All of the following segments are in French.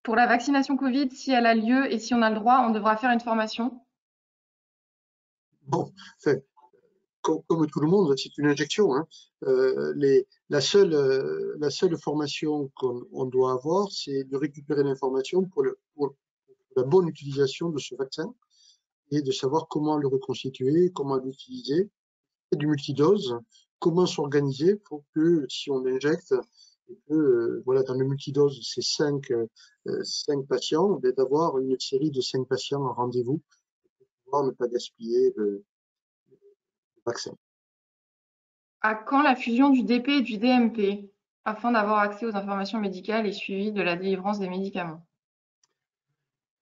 Pour la vaccination Covid, si elle a lieu et si on a le droit, on devra faire une formation? Bon, enfin, comme tout le monde, c'est une injection, hein. La seule formation qu'on doit avoir, c'est de récupérer l'information pour la bonne utilisation de ce vaccin et de savoir comment le reconstituer, comment l'utiliser, et du multidose, comment s'organiser pour que si on injecte, et que voilà, dans le multidose, c'est cinq patients, ben, d'avoir une série de 5 patients en rendez-vous pour pouvoir ne pas gaspiller le vaccin. À quand la fusion du DP et du DMP, afin d'avoir accès aux informations médicales et suivi de la délivrance des médicaments?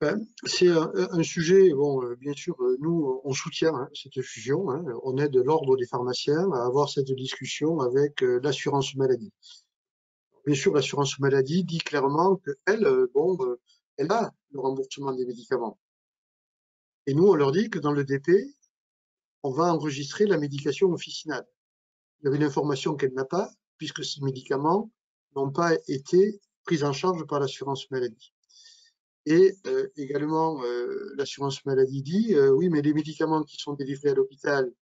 Ben, c'est un sujet, bon, bien sûr, nous, on soutient hein, cette fusion, hein, on aide l'ordre des pharmaciens à avoir cette discussion avec l'assurance maladie. Bien sûr, l'assurance maladie dit clairement qu'elle, elle a le remboursement des médicaments. Et nous, on leur dit que dans le DP, on va enregistrer la médication officinale. Il y avait une information qu'elle n'a pas, puisque ces médicaments n'ont pas été pris en charge par l'assurance maladie. Et également, l'assurance maladie dit, oui, mais les médicaments qui sont délivrés à l'hôpital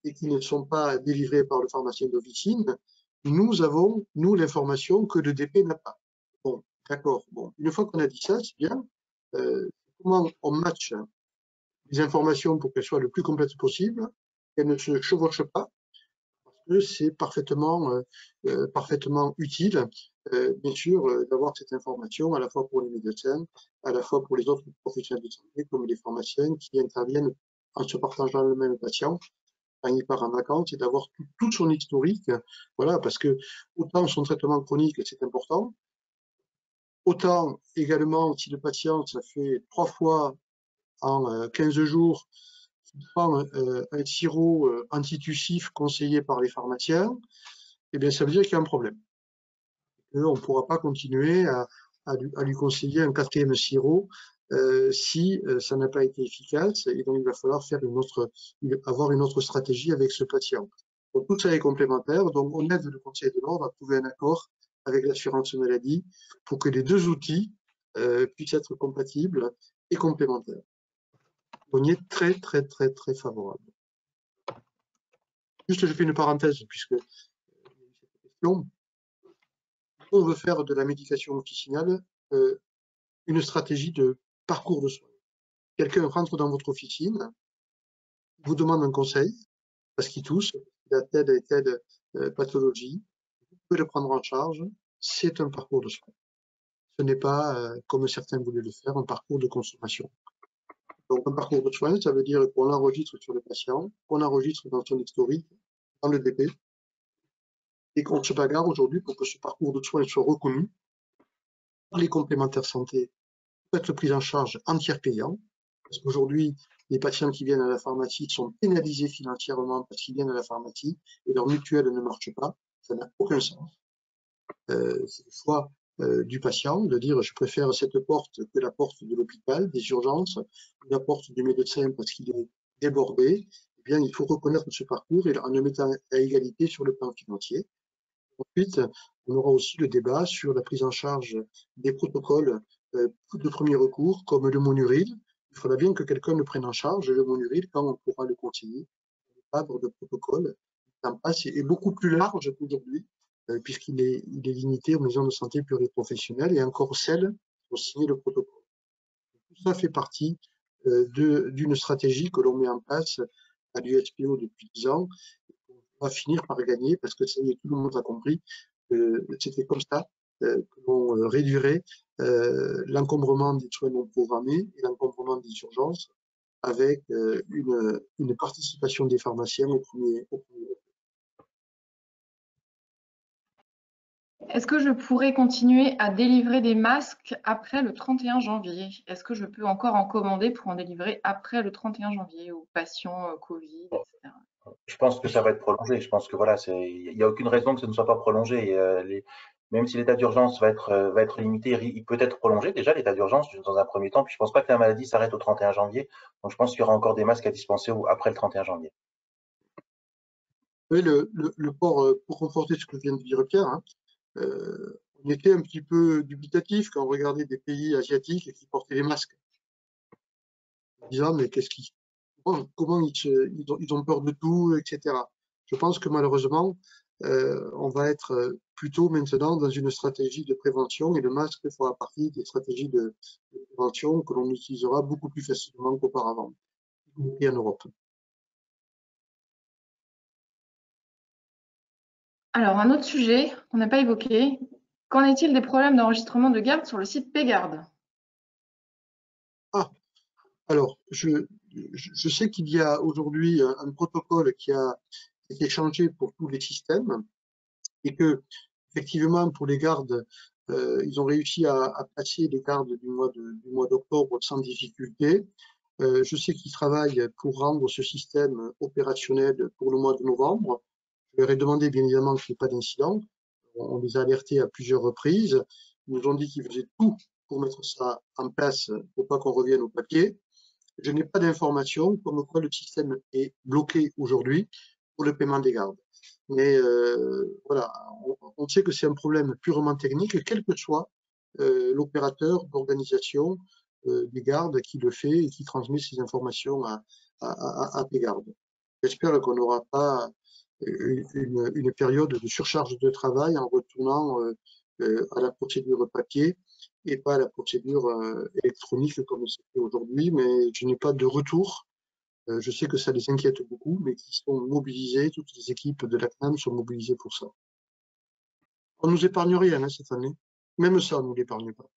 et qui ne sont pas délivrés par le pharmacien d'officine, nous avons, nous, l'information que le DP n'a pas. Bon, d'accord. Bon, une fois qu'on a dit ça, c'est bien. Comment on match les informations pour qu'elles soient le plus complètes possible, qu'elles ne se chevauchent pas, parce que c'est parfaitement utile, bien sûr, d'avoir cette information à la fois pour les médecins, à la fois pour les autres professionnels de santé, comme les pharmaciens qui interviennent en se partageant le même patient quand il part en vacances, et d'avoir tout son historique, voilà, parce que autant son traitement chronique, c'est important, autant également si le patient, ça fait 3 fois en 15 jours, qui prend un sirop antitussif conseillé par les pharmaciens, eh bien, ça veut dire qu'il y a un problème. On ne pourra pas continuer à lui conseiller un 4e sirop si ça n'a pas été efficace, et donc il va falloir avoir une autre stratégie avec ce patient. Donc tout ça est complémentaire, donc on aide le Conseil de l'ordre à trouver un accord avec l'assurance maladie pour que les deux outils puissent être compatibles et complémentaires. On y est très très très très favorable. Juste, je fais une parenthèse puisque cette question. On veut faire de la médication officinale une stratégie de parcours de soins. Quelqu'un rentre dans votre officine, vous demande un conseil, parce qu'il tousse, il a telle et telle pathologie, vous pouvez le prendre en charge, c'est un parcours de soins. Ce n'est pas, comme certains voulaient le faire, un parcours de consommation. Donc un parcours de soins, ça veut dire qu'on l'enregistre sur le patient, qu'on enregistre dans son historique, dans le DP, et qu'on se bagarre aujourd'hui pour que ce parcours de soins soit reconnu par les complémentaires santé, peut être pris en charge en tiers payant, parce qu'aujourd'hui, les patients qui viennent à la pharmacie sont pénalisés financièrement parce qu'ils viennent à la pharmacie et leur mutuelle ne marche pas. Ça n'a aucun sens. C'est le choix du patient de dire je préfère cette porte que la porte de l'hôpital, des urgences, ou la porte du médecin parce qu'il est débordé. Eh bien, il faut reconnaître ce parcours et en le mettant à égalité sur le plan financier. Ensuite, on aura aussi le débat sur la prise en charge des protocoles de premier recours, comme le Monuril. Il faudra bien que quelqu'un le prenne en charge, le Monuril, quand on pourra le conseiller. Le cadre de protocole est beaucoup plus large qu'aujourd'hui, puisqu'il est limité aux maisons de santé pluriprofessionnelles et encore celles qui ont signé le protocole. Tout ça fait partie d'une stratégie que l'on met en place à l'USPO depuis 10 ans. On va finir par gagner parce que ça y est, tout le monde a compris que c'était comme ça que l'on réduirait l'encombrement des soins non programmés et l'encombrement des urgences avec une participation des pharmaciens au premier. Est-ce que je pourrais continuer à délivrer des masques après le 31 janvier? Est-ce que je peux encore en commander pour en délivrer après le 31 janvier aux patients Covid, etc. Je pense que ça va être prolongé. Je pense que voilà, il n'y a aucune raison que ce ne soit pas prolongé. Même si l'état d'urgence va être limité, il peut être prolongé déjà l'état d'urgence dans un premier temps. Puis je pense pas que la maladie s'arrête au 31 janvier. Donc je pense qu'il y aura encore des masques à dispenser après le 31 janvier. Oui, pour conforter ce que vient de dire Pierre, hein, on on était un petit peu dubitatif quand on regardait des pays asiatiques qui portaient les masques. En disant, mais comment ils ont peur de tout, etc. Je pense que malheureusement, on va être plutôt maintenant dans une stratégie de prévention et le masque fera partie des stratégies de prévention que l'on utilisera beaucoup plus facilement qu'auparavant, y compris en Europe. Alors, un autre sujet qu'on n'a pas évoqué, qu'en est-il des problèmes d'enregistrement de garde sur le site Paygarde? Ah, alors, je sais qu'il y a aujourd'hui un protocole qui a été changé pour tous les systèmes et que, effectivement, pour les gardes, ils ont réussi à passer les gardes du mois d'octobre sans difficulté. Je sais qu'ils travaillent pour rendre ce système opérationnel pour le mois de novembre. Je leur ai demandé, bien évidemment, qu'il n'y ait pas d'incident. On les a alertés à plusieurs reprises. Ils nous ont dit qu'ils faisaient tout pour mettre ça en place pour pas qu'on revienne au papier. Je n'ai pas d'informations comme quoi le système est bloqué aujourd'hui pour le paiement des gardes. Mais voilà, on sait que c'est un problème purement technique, quel que soit l'opérateur d'organisation des gardes qui le fait et qui transmet ces informations à Paygarde. J'espère qu'on n'aura pas une période de surcharge de travail en retournant à la procédure papier et pas à la procédure électronique comme c'est fait aujourd'hui, mais je n'ai pas de retour. Je sais que ça les inquiète beaucoup, mais qui sont mobilisés, toutes les équipes de la CNAM sont mobilisées pour ça. On nous épargne rien cette année, même ça, on ne nous l'épargne pas.